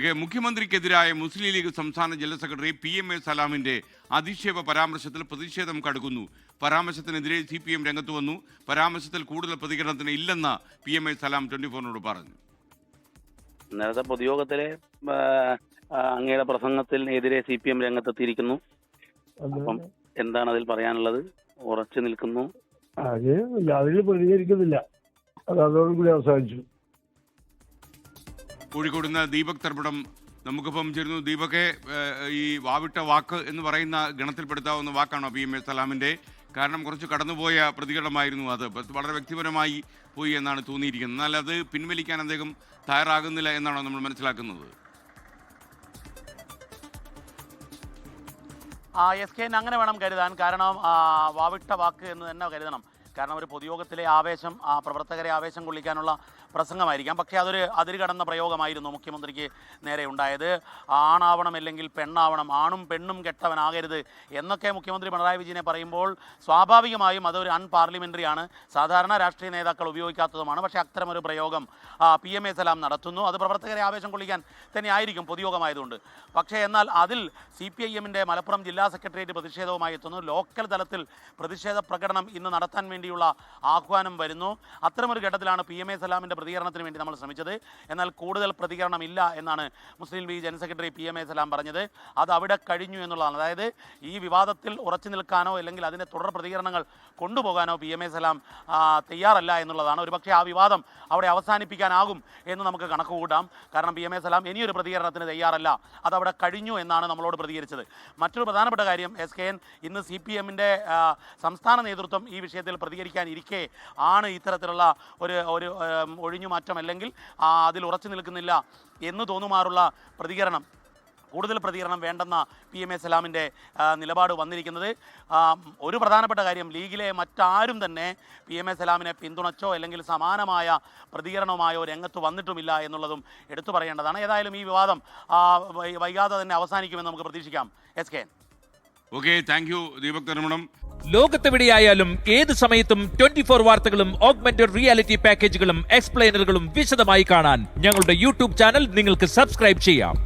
മുഖ്യമന്ത്രിക്കെതിരായ മുസ്ലിം league സംസ്ഥാന general secretary PMA സലാമിന്റെ അധിക്ഷേപ പരാമർശത്തിൽ പ്രതിഷേധം കടുക്കുന്നു. പരാമർശത്തിനെതിരെ CPM രംഗത്ത് വന്നു. പരാമർശത്തിൽ കൂടുതൽ പ്രതികരണത്തിന് ഇല്ലെന്ന് PMA സലാം 24നോട് പറഞ്ഞു. നേരത്തെ പൊതുയോഗത്തിലെ അങ്ങയുടെ പ്രസംഗത്തിനെതിരെ CPM രംഗത്തെത്തിയിരിക്കുന്നു. അപ്പം എന്താണ് അതിൽ പറയാനുള്ളത്? ഉറച്ചു നിൽക്കുന്നു? അതിൽ പ്രതികരിക്കുന്നില്ല. അത് അതോടുകൂടി അവസാനിച്ചു. കോഴിക്കോട് നിന്ന് ദീപക് തർപ്പടം നമുക്കിപ്പം ചേരുന്നു. ദീപകെ, ഈ വാവിട്ട വാക്ക് എന്ന് പറയുന്ന ഗണത്തിൽപ്പെടുത്താവുന്ന വാക്കാണോ PMA സലാമിന്റെ? കാരണം കുറച്ച് കടന്നുപോയ പ്രതികരണമായിരുന്നു അത്. വളരെ വ്യക്തിപരമായി പോയി എന്നാണ് തോന്നിയിരിക്കുന്നത്. എന്നാൽ അത് പിൻവലിക്കാൻ അദ്ദേഹം തയ്യാറാകുന്നില്ല എന്നാണോ നമ്മൾ മനസ്സിലാക്കുന്നത്? SK അങ്ങനെ വേണം കരുതാൻ. കാരണം വാവിട്ട വാക്ക് എന്ന് തന്നെ കരുതണം. കാരണം ഒരു പൊതുയോഗത്തിലെ ആവേശം, പ്രവർത്തകരെ ആവേശം കൊള്ളിക്കാനുള്ള പ്രസംഗമായിരിക്കാം. പക്ഷേ അതൊരു അതിര് കടന്ന പ്രയോഗമായിരുന്നു മുഖ്യമന്ത്രിക്ക് നേരെ ഉണ്ടായത്. ആണാവണം അല്ലെങ്കിൽ പെണ്ണാവണം, ആണും പെണ്ണും കെട്ടവനാകരുത് എന്നൊക്കെ മുഖ്യമന്ത്രി പിണറായി വിജയനെ പറയുമ്പോൾ സ്വാഭാവികമായും അതൊരു അൺപാർലമെൻ്ററി ആണ്, സാധാരണ രാഷ്ട്രീയ നേതാക്കൾ ഉപയോഗിക്കാത്തതുമാണ്. പക്ഷേ അത്തരമൊരു പ്രയോഗം PMA സലാം നടത്തുന്നു. അത് പ്രവർത്തകരെ ആവേശം കൊള്ളിക്കാൻ തന്നെ ആയിരിക്കും, പൊതുയോഗമായതുകൊണ്ട്. പക്ഷേ എന്നാൽ അതിൽ CPIM-ൻ്റെ മലപ്പുറം ജില്ലാ സെക്രട്ടേറിയറ്റ് പ്രതിഷേധവുമായി എത്തുന്നു. ലോക്കൽ തലത്തിൽ പ്രതിഷേധ പ്രകടനം ഇന്ന് നടത്താൻ വേണ്ടിയുള്ള ആഹ്വാനം വരുന്നു. അത്തരമൊരു ഘട്ടത്തിലാണ് PMA സലാമിൻ്റെ പ്രതികരണത്തിന് വേണ്ടി നമ്മൾ ശ്രമിച്ചത്. എന്നാൽ കൂടുതൽ പ്രതികരണമില്ല എന്നാണ് മുസ്ലിം ലീഗ് ജനറൽ സെക്രട്ടറി PMA സലാം പറഞ്ഞത്. അത് അവിടെ കഴിഞ്ഞു എന്നുള്ളതാണ്. അതായത് ഈ വിവാദത്തിൽ ഉറച്ചു നിൽക്കാനോ അല്ലെങ്കിൽ അതിൻ്റെ തുടർ പ്രതികരണങ്ങൾ കൊണ്ടുപോകാനോ PMA സലാം തയ്യാറല്ല എന്നുള്ളതാണ്. ഒരുപക്ഷെ ആ വിവാദം അവിടെ അവസാനിപ്പിക്കാനാകും എന്ന് നമുക്ക് കണക്ക് കൂട്ടാം. കാരണം PMA സലാം ഇനിയൊരു പ്രതികരണത്തിന് തയ്യാറല്ല, അതവിടെ കഴിഞ്ഞു എന്നാണ് നമ്മളോട് പ്രതികരിച്ചത്. മറ്റൊരു പ്രധാനപ്പെട്ട കാര്യം, SKN ഇന്ന് CPM-ൻ്റെ സംസ്ഥാന നേതൃത്വം ഈ വിഷയത്തിൽ പ്രതികരിക്കാനിരിക്കെ ആണ് ഇത്തരത്തിലുള്ള ഒരു ഒഴിഞ്ഞുമാറ്റം അല്ലെങ്കിൽ അതിൽ ഉറച്ചു നിൽക്കുന്നില്ല എന്ന് തോന്നുമാറുള്ള പ്രതികരണം, കൂടുതൽ പ്രതികരണം വേണ്ടെന്ന PMA സലാമിൻ്റെ നിലപാട് വന്നിരിക്കുന്നത്. ഒരു പ്രധാനപ്പെട്ട കാര്യം, ലീഗിലെ മറ്റാരും തന്നെ PMA സലാമിനെ പിന്തുണച്ചോ അല്ലെങ്കിൽ സമാനമായ പ്രതികരണവുമായോ രംഗത്ത് വന്നിട്ടുമില്ല എന്നുള്ളതും എടുത്തു പറയേണ്ടതാണ്. ഏതായാലും ഈ വിവാദം വൈകാതെ തന്നെ അവസാനിക്കുമെന്ന് നമുക്ക് പ്രതീക്ഷിക്കാം. SK. Okay, thank you Deepak തർപ്പടം. ലോകത്തെവിടെയായാലും ഏത് സമയത്തും 24 വാർത്തകളും ഓഗ്മെന്റഡ് റിയാലിറ്റി പാക്കേജുകളും എക്സ്പ്ലെയിനറുകളും വിശദമായി കാണാൻ ഞങ്ങളുടെ YouTube ചാനൽ നിങ്ങൾക്ക് സബ്സ്ക്രൈബ് ചെയ്യാം.